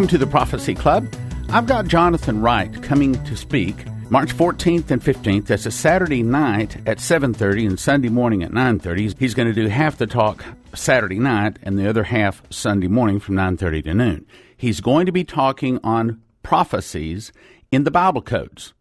Welcome to the Prophecy Club. I've got Jonathan Wright coming to speak March 14th and 15th. That's a Saturday night at 7:30 and Sunday morning at 9:30. He's going to do half the talk Saturday night and the other half Sunday morning from 9:30 to noon. He's going to be talking on prophecies in the Bible codes.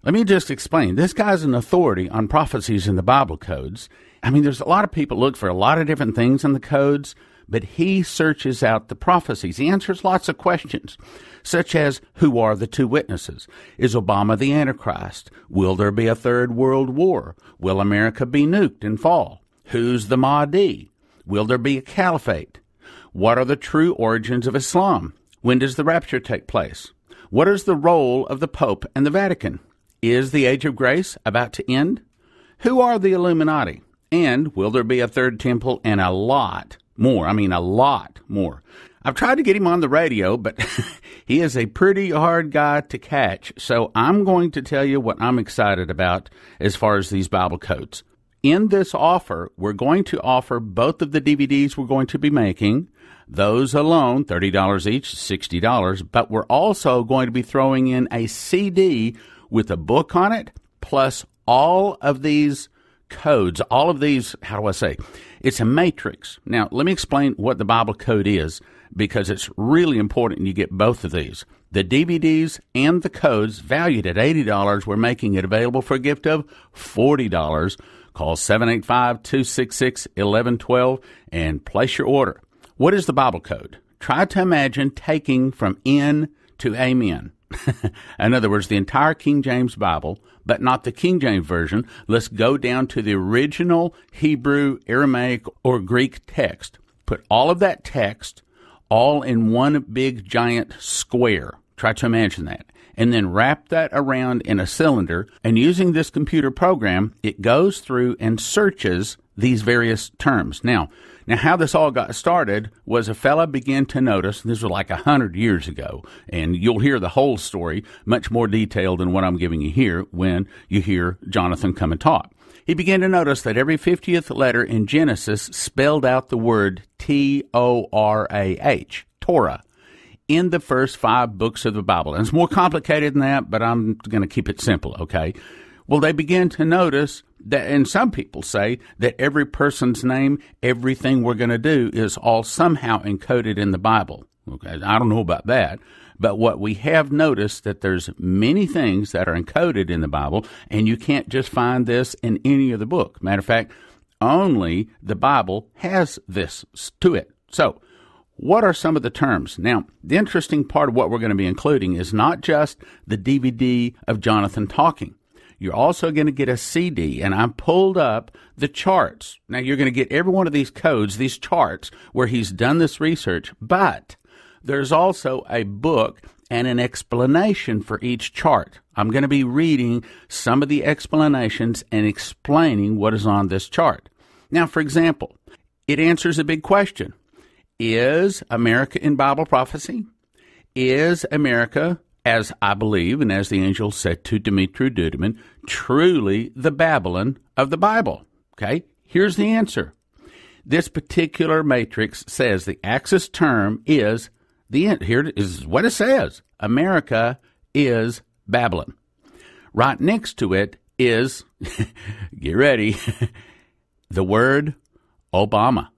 Let me just explain. This guy's an authority on prophecies in the Bible codes. I mean, there's a lot of people look for a lot of different things in the codes, but he searches out the prophecies. He answers lots of questions, such as, who are the two witnesses? Is Obama the Antichrist? Will there be a third world war? Will America be nuked and fall? Who's the Mahdi? Will there be a caliphate? What are the true origins of Islam? When does the rapture take place? What is the role of the Pope and the Vatican? Is the age of grace about to end? Who are the Illuminati? And will there be a third temple? And a lot more. I mean, a lot more. I've tried to get him on the radio, but he is a pretty hard guy to catch. So I'm going to tell you what I'm excited about as far as these Bible codes. In this offer, we're going to offer both of the DVDs we're going to be making. Those alone, $30 each, $60. But we're also going to be throwing in a CD with a book on it, plus all of these codes, all of these, how do I say? It's a matrix. Now, let me explain what the Bible code is, because it's really important you get both of these. The DVDs and the codes, valued at $80, we're making it available for a gift of $40. Call 785-266-1112 and place your order. What is the Bible code? Try to imagine taking from N to Amen. In other words, the entire King James Bible, but not the King James Version. Let's go down to the original Hebrew, Aramaic, or Greek text. Put all of that text all in one big giant square. Try to imagine that. And then wrap that around in a cylinder. And using this computer program, it goes through and searches these various terms. Now, how this all got started was a fella began to notice, this was like 100 years ago, and you'll hear the whole story, much more detailed than what I'm giving you here when you hear Jonathan come and talk. He began to notice that every 50th letter in Genesis spelled out the word Torah, Torah, in the first 5 books of the Bible. And it's more complicated than that, but I'm going to keep it simple, okay? Well, they began to notice that, and some people say that every person's name, everything we're going to do is all somehow encoded in the Bible. Okay, I don't know about that, but what we have noticed that there's many things that are encoded in the Bible, and you can't just find this in any other book. Matter of fact, only the Bible has this to it. So, what are some of the terms? Now, the interesting part of what we're going to be including is not just the DVD of Jonathan talking. You're also going to get a CD, and I pulled up the charts. Now, you're going to get every one of these codes, these charts, where he's done this research, but there's also a book and an explanation for each chart. I'm going to be reading some of the explanations and explaining what is on this chart. Now, for example, it answers a big question. Is America in Bible prophecy? Is America, as I believe, and as the angel said to Dumitru Duduman, truly the Babylon of the Bible? Okay, here's the answer. This particular matrix says the axis term is the end. Here is what it says. America is Babylon. Right next to it is, get ready, the word Obama.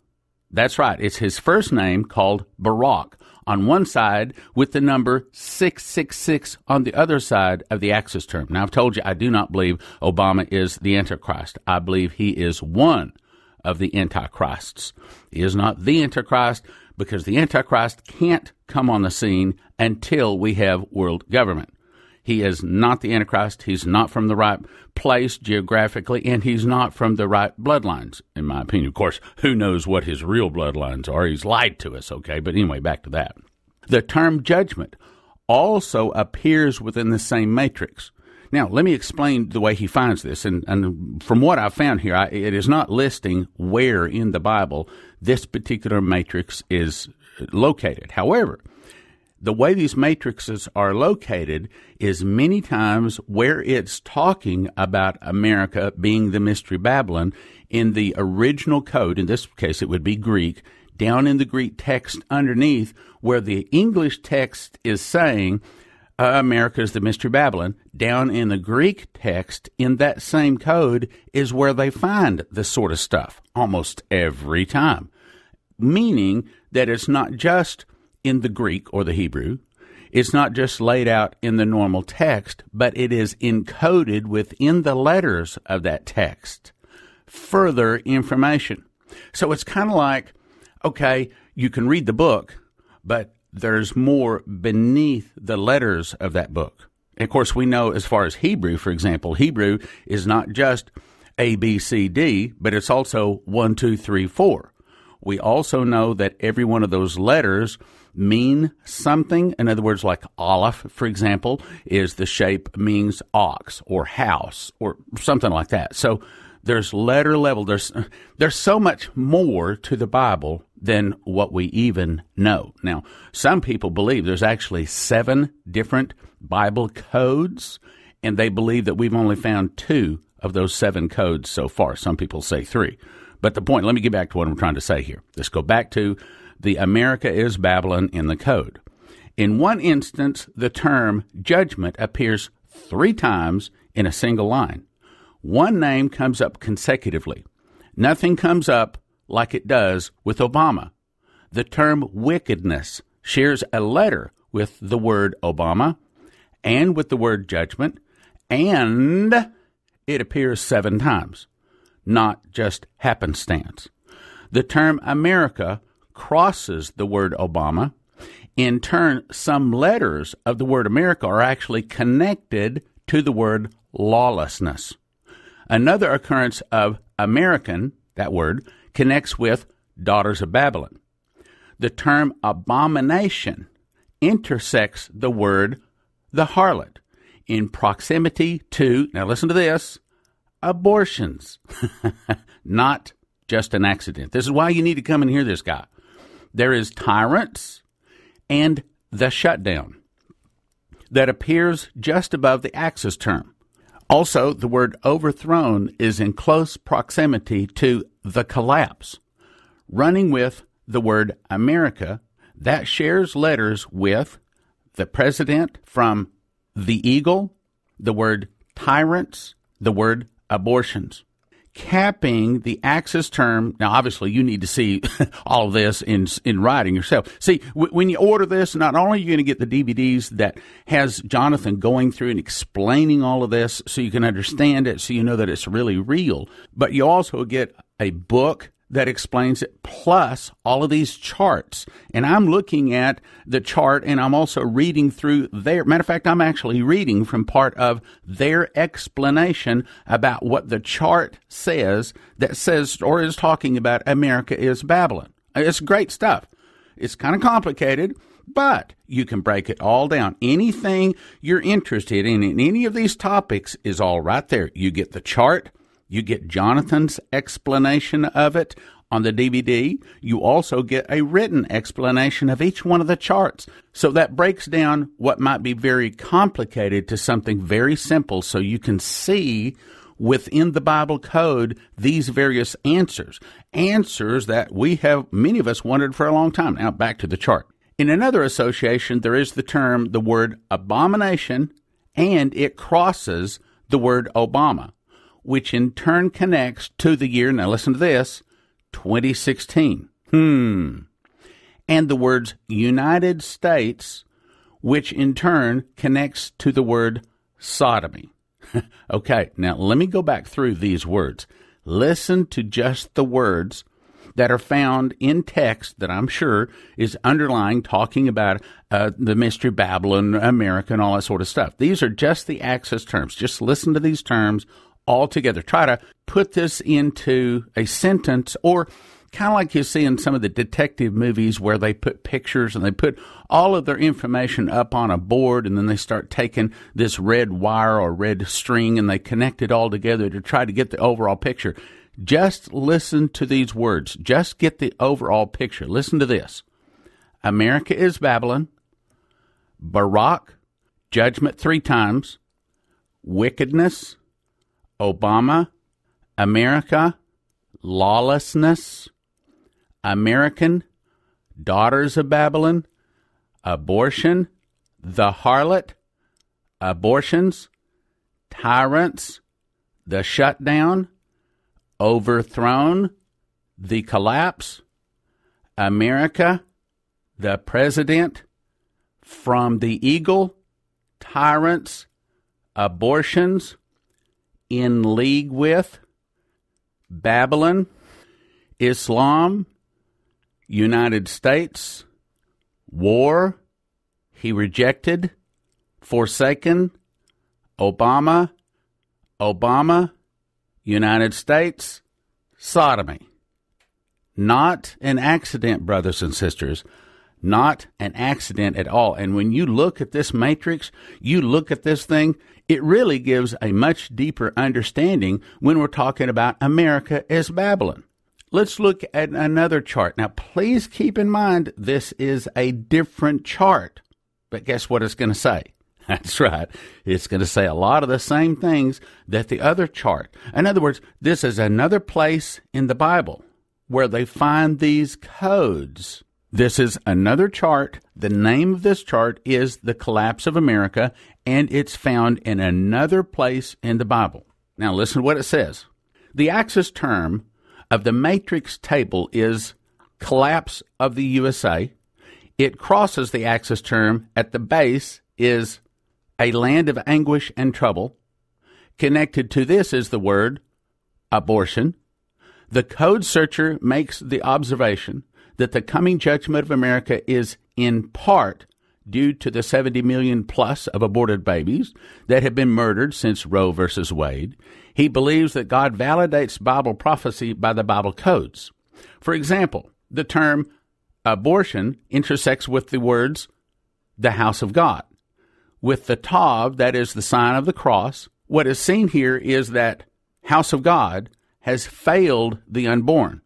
That's right. It's his first name, called Barack, on one side with the number 666 on the other side of the axis term. Now, I've told you I do not believe Obama is the Antichrist. I believe he is one of the Antichrists. He is not the Antichrist because the Antichrist can't come on the scene until we have world government. He is not the Antichrist. He's not from the right place geographically, and he's not from the right bloodlines, in my opinion. Of course, who knows what his real bloodlines are? He's lied to us, okay? But anyway, back to that. The term judgment also appears within the same matrix. Now, let me explain the way he finds this. And from what I've found here, it is not listing where in the Bible this particular matrix is located. However, the way these matrices are located is many times where it's talking about America being the Mystery Babylon in the original code. In this case, it would be Greek. down in the Greek text underneath, where the English text is saying America is the Mystery Babylon, down in the Greek text in that same code is where they find this sort of stuff almost every time. Meaning that it's not just in the Greek or the Hebrew, it's not just laid out in the normal text, but it is encoded within the letters of that text. Further information. So it's kind of like, okay, you can read the book, but there's more beneath the letters of that book. And of course, we know as far as Hebrew, for example, Hebrew is not just A, B, C, D, but it's also 1, 2, 3, 4. We also know that every one of those letters mean something. In other words, like Aleph, for example, is the shape means ox or house or something like that. So there's letter level. There's so much more to the Bible than what we even know. Now, some people believe there's actually 7 different Bible codes, and they believe that we've only found 2 of those 7 codes so far. Some people say 3. But the point, let me get back to what I'm trying to say here. Let's go back to the America is Babylon in the code. In one instance, the term judgment appears 3 times in a single line. One name comes up consecutively. Nothing comes up like it does with Obama. The term wickedness shares a letter with the word Obama and with the word judgment, and it appears 7 times, not just happenstance. The term America crosses the word Obama. In turn, some letters of the word America are actually connected to the word lawlessness. Another occurrence of American, that word, connects with daughters of Babylon. The term abomination intersects the word the harlot in proximity to, now listen to this, abortions. Not just an accident. This is why you need to come and hear this guy. There is tyrants and the shutdown that appears just above the axis term. Also, the word overthrown is in close proximity to the collapse, running with the word America that shares letters with the president from the eagle, the word tyrants, the word abortions. Capping the axis term, now obviously you need to see all of this in writing yourself. See, when you order this, not only are you going to get the DVDs that has Jonathan going through and explaining all of this so you can understand it, so you know that it's really real, but you also get a book that explains it, plus all of these charts. And I'm looking at the chart, and I'm also reading through their, matter of fact, I'm actually reading from part of their explanation about what the chart says that says or is talking about America is Babylon. It's great stuff. It's kind of complicated, but you can break it all down. Anything you're interested in any of these topics is all right there. You get the chart. You get Jonathan's explanation of it on the DVD. You also get a written explanation of each one of the charts. So that breaks down what might be very complicated to something very simple, so you can see within the Bible code these various answers. Answers that we have, many of us, wondered for a long time. Now back to the chart. In another association, there is the word abomination, and it crosses the word Obama, which in turn connects to the year, now listen to this, 2016. And the words United States, which in turn connects to the word sodomy. Okay, now let me go back through these words. Listen to just the words that are found in text that I'm sure is underlying, talking about the Mystery Babylon, America, and all that sort of stuff. These are just the axis terms. Just listen to these terms all together. Try to put this into a sentence, or kind of like you see in some of the detective movies where they put pictures and they put all of their information up on a board, and then they start taking this red wire or red string and they connect it all together to try to get the overall picture. Just listen to these words. Just get the overall picture. Listen to this. America is Babylon. Barak, judgment 3 times. Wickedness. Obama. America. Lawlessness. American. daughters of Babylon, abortion, the harlot, abortions, tyrants, the shutdown, overthrown, the collapse, America, the president, from the eagle, tyrants, abortions, in league with, Babylon, Islam, United States, war, he rejected, forsaken, Obama, United States, sodomy. Not an accident, brothers and sisters. Not an accident at all. And when you look at this matrix, you look at this thing, it really gives a much deeper understanding when we're talking about America as Babylon. Let's look at another chart. Now, please keep in mind, this is a different chart. But guess what it's going to say? That's right. It's going to say a lot of the same things that the other chart. In other words, this is another place in the Bible where they find these codes. This is another chart. The name of this chart is The Collapse of America, and it's found in another place in the Bible. Now listen to what it says. The axis term of the matrix table is collapse of the USA. It crosses the axis term at the base is a land of anguish and trouble. Connected to this is the word abortion. The code searcher makes the observation that the coming judgment of America is in part due to the 70 million plus of aborted babies that have been murdered since Roe versus Wade. He believes that God validates Bible prophecy by the Bible codes. For example, the term abortion intersects with the words the house of God. With the Tav, that is the sign of the cross, what is seen here is that house of God has failed the unborn.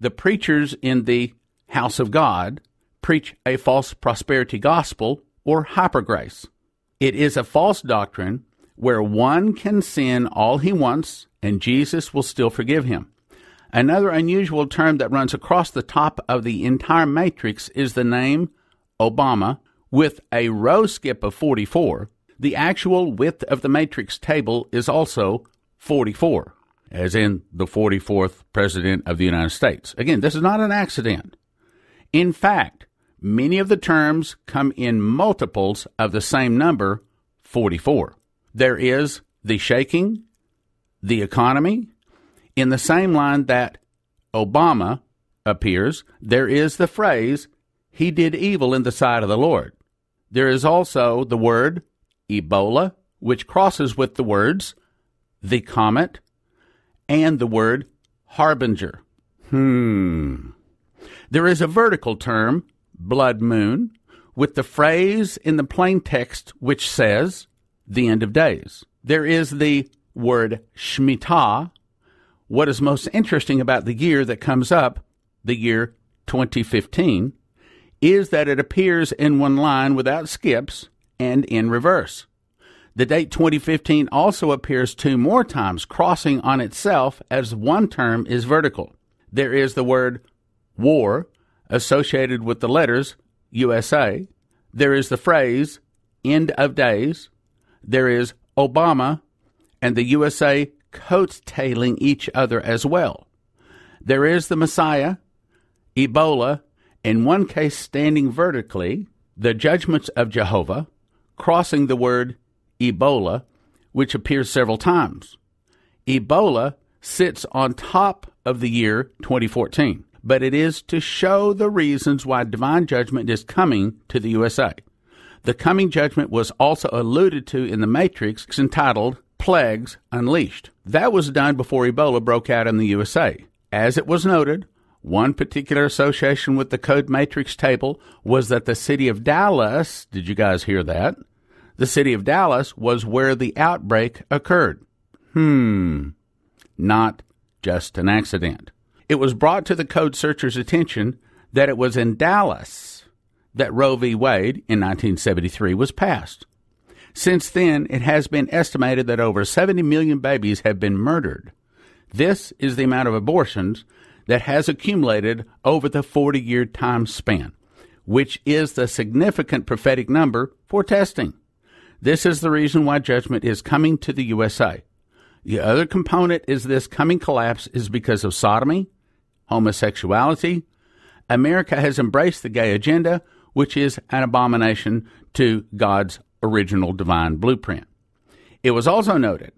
The preachers in the house of God preach a false prosperity gospel or hypergrace. It is a false doctrine where one can sin all he wants and Jesus will still forgive him. Another unusual term that runs across the top of the entire matrix is the name Obama with a row skip of 44. The actual width of the matrix table is also 44, as in the 44th President of the United States. Again, this is not an accident. In fact, many of the terms come in multiples of the same number, 44. There is the shaking, the economy. In the same line that Obama appears, there is the phrase, he did evil in the sight of the Lord. There is also the word Ebola, which crosses with the words the comet and the word harbinger. There is a vertical term, blood moon, with the phrase in the plain text which says the end of days. There is the word Shemitah. What is most interesting about the year that comes up, the year 2015, is that it appears in one line without skips and in reverse. The date 2015 also appears 2 more times, crossing on itself as one term is vertical. There is the word war associated with the letters USA. There is the phrase end of days. There is Obama and the USA coattailing each other as well. There is the Messiah, Ebola, in one case standing vertically, the judgments of Jehovah, crossing the word Ebola, which appears several times. Ebola sits on top of the year 2014, but it is to show the reasons why divine judgment is coming to the USA. The coming judgment was also alluded to in the Matrix entitled Plagues Unleashed. That was done before Ebola broke out in the USA. As it was noted, one particular association with the code matrix table was that the city of Dallas, did you guys hear that? The city of Dallas was where the outbreak occurred. Not just an accident. It was brought to the code searcher's attention that it was in Dallas that Roe v. Wade in 1973 was passed. Since then, it has been estimated that over 70 million babies have been murdered. This is the amount of abortions that has accumulated over the 40-year time span, which is the significant prophetic number for testing. This is the reason why judgment is coming to the USA. The other component is this coming collapse is because of sodomy, homosexuality. America has embraced the gay agenda, which is an abomination to God's original divine blueprint. It was also noted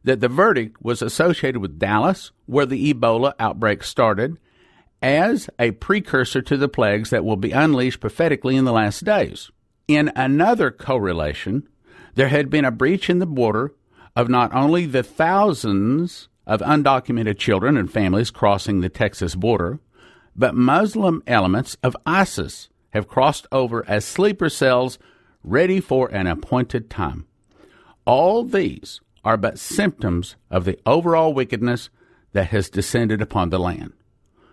that the verdict was associated with Dallas, where the Ebola outbreak started, as a precursor to the plagues that will be unleashed prophetically in the last days. In another correlation, there had been a breach in the border of not only the thousands of undocumented children and families crossing the Texas border, but Muslim elements of ISIS have crossed over as sleeper cells ready for an appointed time. All these are but symptoms of the overall wickedness that has descended upon the land.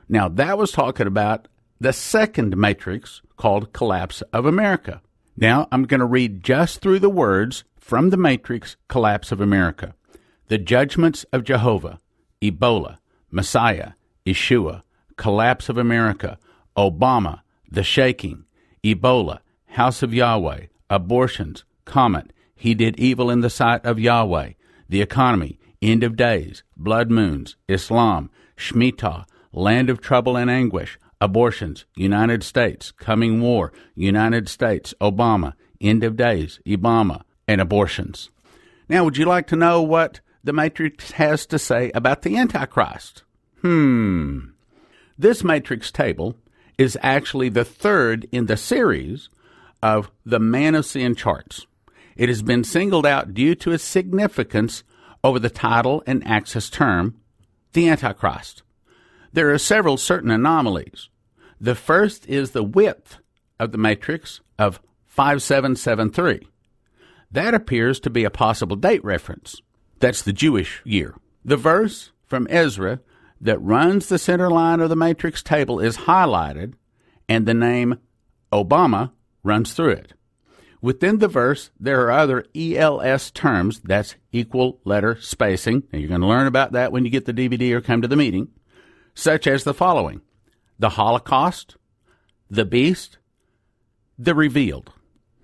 Now, that was talking about the second matrix called Collapse of America. Now, I'm going to read just through the words from the matrix Collapse of America. The judgments of Jehovah, Ebola, Messiah, Yeshua, Collapse of America, Obama, the shaking, Ebola, House of Yahweh, abortions, comet, he did evil in the sight of Yahweh, the economy, end of days, blood moons, Islam, Shemitah, land of trouble and anguish, abortions, United States, coming war, United States, Obama, end of days, Obama, and abortions. Now, would you like to know what the Matrix has to say about the Antichrist? This Matrix table is actually the third in the series of the Man of Sin charts. It has been singled out due to its significance over the title and axis term, the Antichrist. There are several certain anomalies. The first is the width of the matrix of 5773. That appears to be a possible date reference. That's the Jewish year. The verse from Ezra that runs the center line of the matrix table is highlighted, and the name Obama runs through it. Within the verse, there are other ELS terms, that's equal letter spacing, and you're going to learn about that when you get the DVD or come to the meeting, such as the following: the holocaust, the beast, the revealed.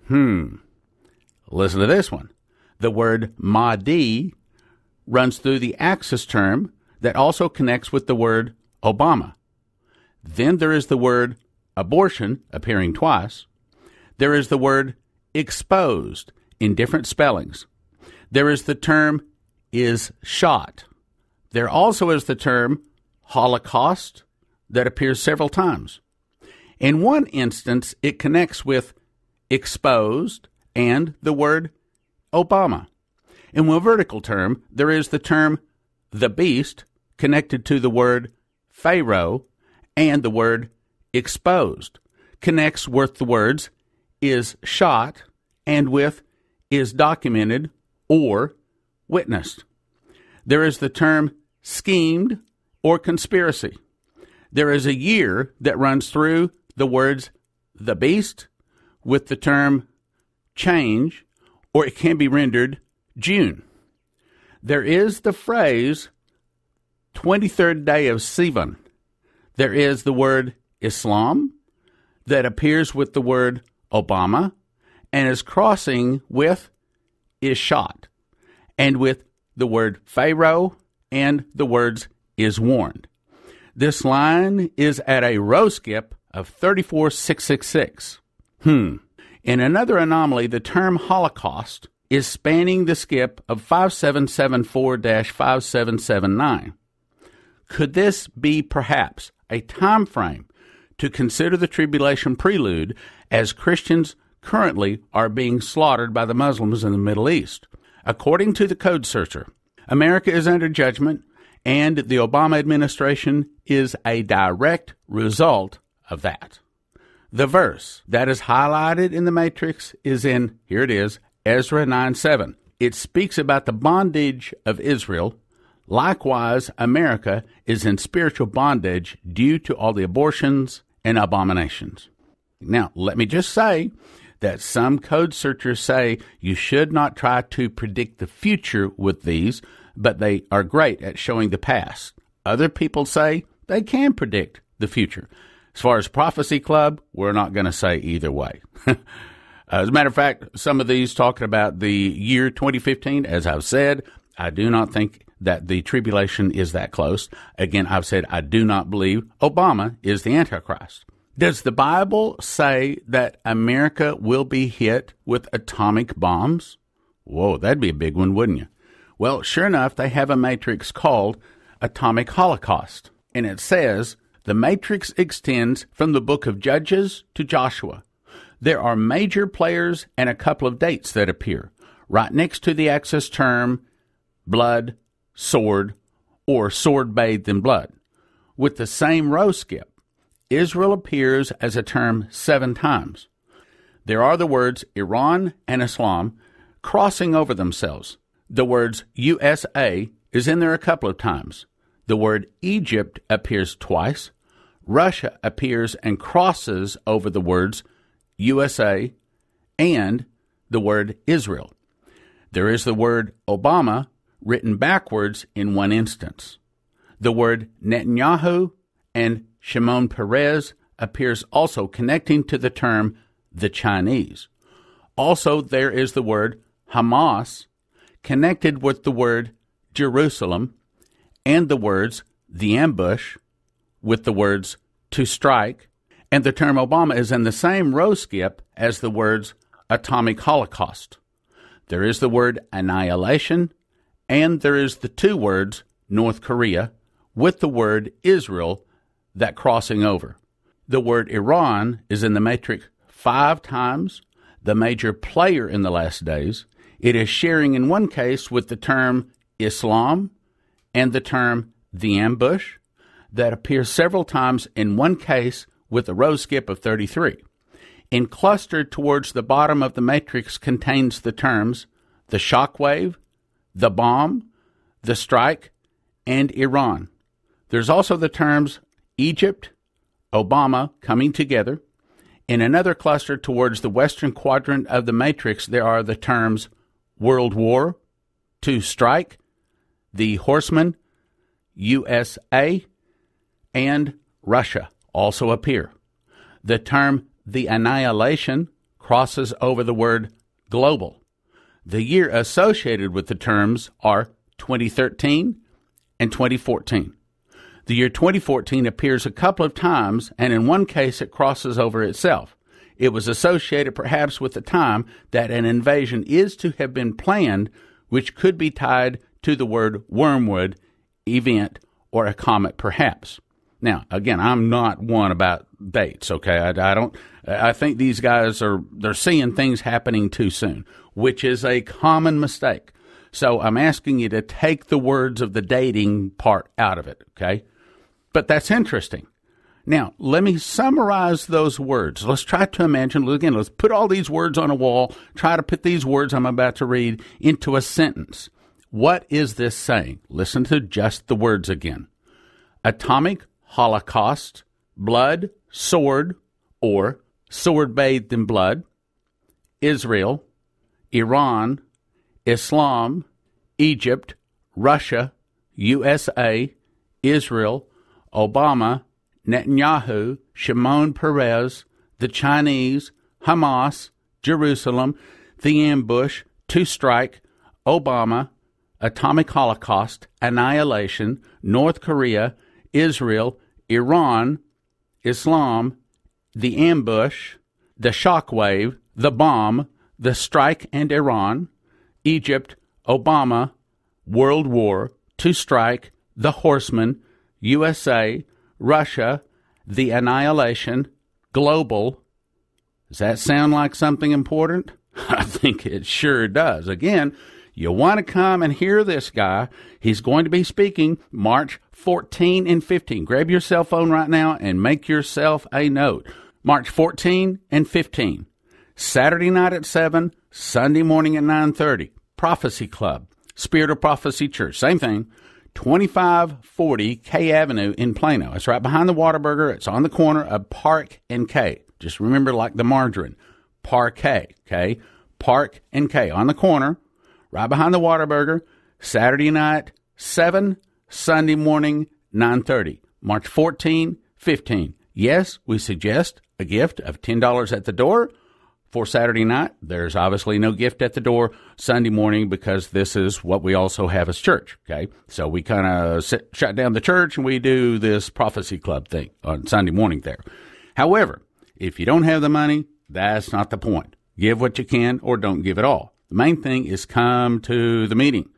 Listen to this one. The word Mahdi runs through the axis term that also connects with the word Obama. Then there is the word abortion appearing twice. There is the word exposed in different spellings. There is the term is shot. There also is the term holocaust that appears several times. In one instance, it connects with exposed and the word Obama. In one vertical term, there is the term the beast connected to the word Pharaoh, and the word exposed connects with the words is shot and with is documented or witnessed. There is the term schemed or conspiracy. There is a year that runs through the words the beast with the term change, or it can be rendered June. There is the phrase 23rd day of Sivan. There is the word Islam that appears with the word Obama and is crossing with is shot, and with the word Pharaoh and the words is warned. This line is at a row skip of 34666. In another anomaly, the term holocaust is spanning the skip of 5774-5779. Could this be perhaps a time frame to consider the tribulation prelude as Christians currently are being slaughtered by the Muslims in the Middle East? According to the code searcher, America is under judgment, and the Obama administration is a direct result of that. The verse that is highlighted in the matrix is in, here it is, Ezra 9:7. It speaks about the bondage of Israel. Likewise, America is in spiritual bondage due to all the abortions and abominations. Now, let me just say that some code searchers say you should not try to predict the future with these, but they are great at showing the past. Other people say They can predict the future. As far as Prophecy Club, we're not going to say either way. As a matter of fact, some of these talking about the year 2015, as I've said, I do not think that the tribulation is that close. Again, I've said I do not believe Obama is the Antichrist. Does the Bible say that America will be hit with atomic bombs? Whoa, that'd be a big one, wouldn't you? Well, sure enough, they have a matrix called Atomic Holocaust. And it says, the matrix extends from the book of Judges to Joshua. There are major players and a couple of dates that appear right next to the axis term blood, sword, or sword bathed in blood. With the same row skip, Israel appears as a term 7 times. There are the words Iran and Islam crossing over themselves. The words USA is in there a couple of times. The word Egypt appears twice. Russia appears and crosses over the words USA and the word Israel. There is the word Obama written backwards in one instance. The word Netanyahu and Shimon Peres appears also connecting to the term the Chinese. Also, there is the word Hamas connected with the word Jerusalem and the words the ambush with the words to strike, and the term Obama is in the same row skip as the words atomic holocaust. There is the word annihilation, and there is the 2 words North Korea with the word Israel that crossing over. The word Iran is in the matrix 5 times, the major player in the last days. It is sharing in one case with the term Islam and the term the ambush that appears several times in one case with a row skip of 33. And clustered towards the bottom of the matrix contains the terms the shockwave, the bomb, the strike, and Iran. There's also the terms Egypt, Obama coming together. In another cluster towards the western quadrant of the matrix, there are the terms World War, to strike, the Horseman, USA, and Russia also appear. The term the annihilation crosses over the word global. The year associated with the terms are 2013 and 2014. The year 2014 appears a couple of times, and in one case it crosses over itself. It was associated perhaps with the time that an invasion is to have been planned, which could be tied to the word wormwood, event, or a comet perhaps. Now, again, I'm not one about dates, okay? I think these guys they're seeing things happening too soon, which is a common mistake. So I'm asking you to take the words of the dating part out of it, okay? But that's interesting. Now, let me summarize those words. Let's try to imagine, again, let's put all these words on a wall, try to put these words I'm about to read into a sentence. What is this saying? Listen to just the words again. Atomic holocaust, blood, sword, or sword bathed in blood, Israel, Iran, Islam, Egypt, Russia, USA, Israel, Obama, Netanyahu, Shimon Peres, the Chinese, Hamas, Jerusalem, the ambush, to strike, Obama, atomic holocaust, annihilation, North Korea, Israel, Iran, Islam, the ambush, the shockwave, the bomb, the strike and Iran, Egypt, Obama, World War, to strike, the horseman, USA, Russia, the annihilation, global. Does that sound like something important? I think it sure does. Again, you want to come and hear this guy. He's going to be speaking March 14 and 15. Grab your cell phone right now and make yourself a note. March 14 and 15. Saturday night at 7, Sunday morning at 9:30. Prophecy Club, Spirit of Prophecy Church. Same thing. 2540 K Avenue in Plano. It's right behind the Whataburger. It's on the corner of Park and K. Just remember, like the margarine. Parquet, okay? Park and K on the corner, right behind the Whataburger. Saturday night, 7, Sunday morning, 9:30. March 14, 15. Yes, we suggest a gift of $10 at the door for Saturday night. There's obviously no gift at the door Sunday morning because this is what we also have as church, okay? So we kind of shut down the church and we do this Prophecy Club thing on Sunday morning there. However, if you don't have the money, that's not the point. Give what you can or don't give at all. The main thing is come to the meeting.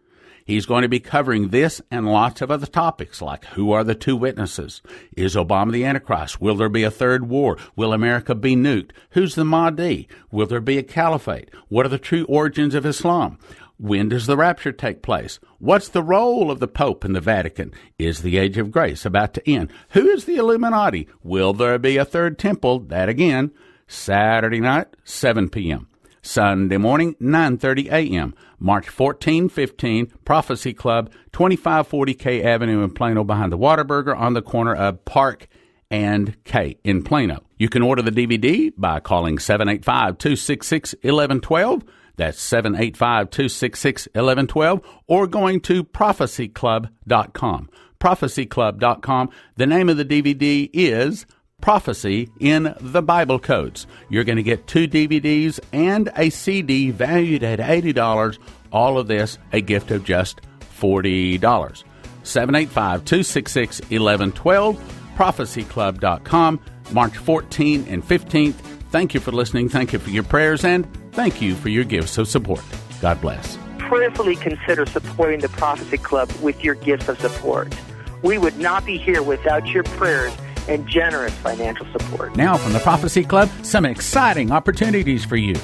He's going to be covering this and lots of other topics like who are the two witnesses? Is Obama the Antichrist? Will there be a third war? Will America be nuked? Who's the Mahdi? Will there be a caliphate? What are the true origins of Islam? When does the rapture take place? What's the role of the Pope in the Vatican? Is the age of grace about to end? Who is the Illuminati? Will there be a third temple? That again, Saturday night, 7 p.m. Sunday morning, 9:30 a.m. March 14, 15, Prophecy Club, 2540 K Avenue in Plano behind the Whataburger on the corner of Park and K in Plano. You can order the DVD by calling 785-266-1112. That's 785-266-1112 or going to prophecyclub.com. Prophecyclub.com. The name of the DVD is Prophecy in the Bible Codes. You're going to get 2 DVDs and a CD valued at $80. All of this a gift of just $40. 785-266-1112. Prophecyclub.com. March 14 and 15th. Thank you for listening. Thank you for your prayers. And thank you for your gifts of support. God bless. Prayerfully consider supporting the Prophecy Club with your gifts of support. We would not be here without your prayers and generous financial support. Now from the Prophecy Club, some exciting opportunities for you.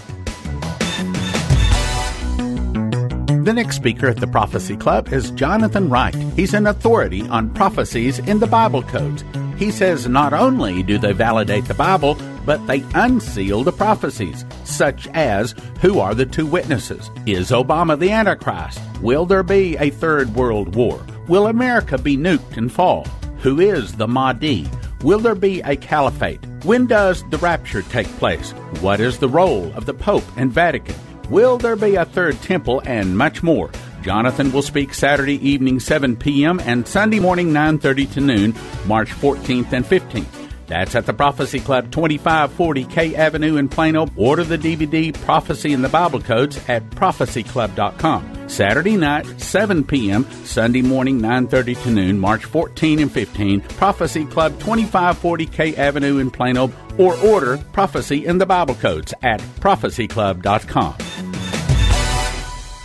The next speaker at the Prophecy Club is Jonathan Wright. He's an authority on prophecies in the Bible codes. He says not only do they validate the Bible, but they unseal the prophecies, such as who are the two witnesses? Is Obama the Antichrist? Will there be a third world war? Will America be nuked and fall? Who is the Mahdi? Will there be a caliphate? When does the rapture take place? What is the role of the Pope and Vatican? Will there be a third temple? And much more. Jonathan will speak Saturday evening 7 p.m. and Sunday morning 9:30 to noon, March 14th and 15th. That's at the Prophecy Club, 2540 K Avenue in Plano. Order the DVD Prophecy in the Bible Codes at prophecyclub.com. Saturday night, 7 p.m., Sunday morning, 9:30 to noon, March 14 and 15, Prophecy Club, 2540 K Avenue in Plano, or order Prophecy in the Bible Codes at prophecyclub.com.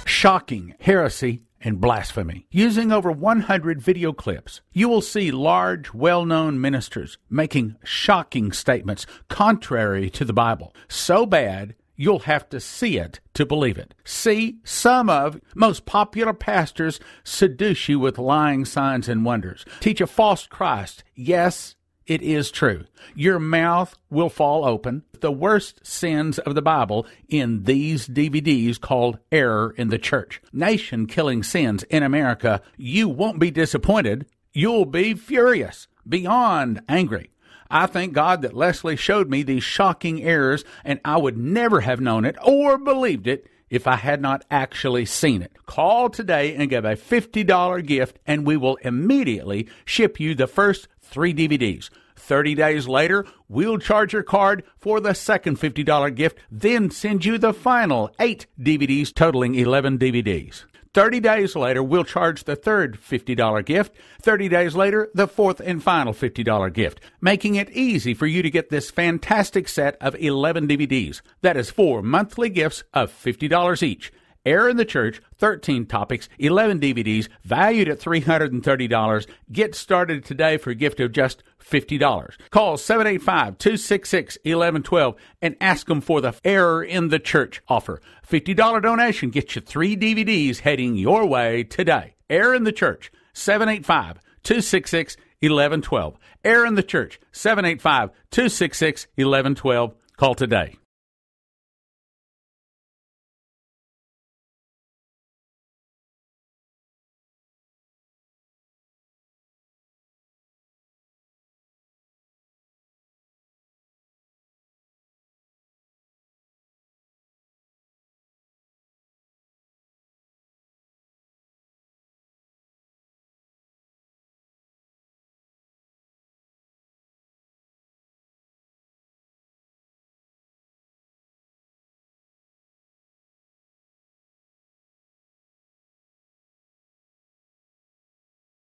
Shocking heresy and blasphemy. Using over 100 video clips, you will see large, well-known ministers making shocking statements contrary to the Bible. So bad, you'll have to see it to believe it. See, some of most popular pastors seduce you with lying signs and wonders. Teach a false Christ. Yes, it is true. Your mouth will fall open. The worst sins of the Bible in these DVDs called Error in the Church. Nation-killing sins in America. You won't be disappointed. You'll be furious, beyond angry. I thank God that Leslie showed me these shocking errors, and I would never have known it or believed it if I had not actually seen it. Call today and give a $50 gift, and we will immediately ship you the first 3 DVDs. 30 days later, we'll charge your card for the second $50 gift, then send you the final 8 DVDs, totaling 11 DVDs. 30 days later, we'll charge the third $50 gift. 30 days later, the fourth and final $50 gift, making it easy for you to get this fantastic set of 11 DVDs. That is 4 monthly gifts of $50 each. Error in the Church, 13 topics, 11 DVDs, valued at $330. Get started today for a gift of just $50. Call 785-266-1112 and ask them for the Error in the Church offer. $50 donation gets you 3 DVDs heading your way today. Error in the Church, 785-266-1112. Error in the Church, 785-266-1112. Call today.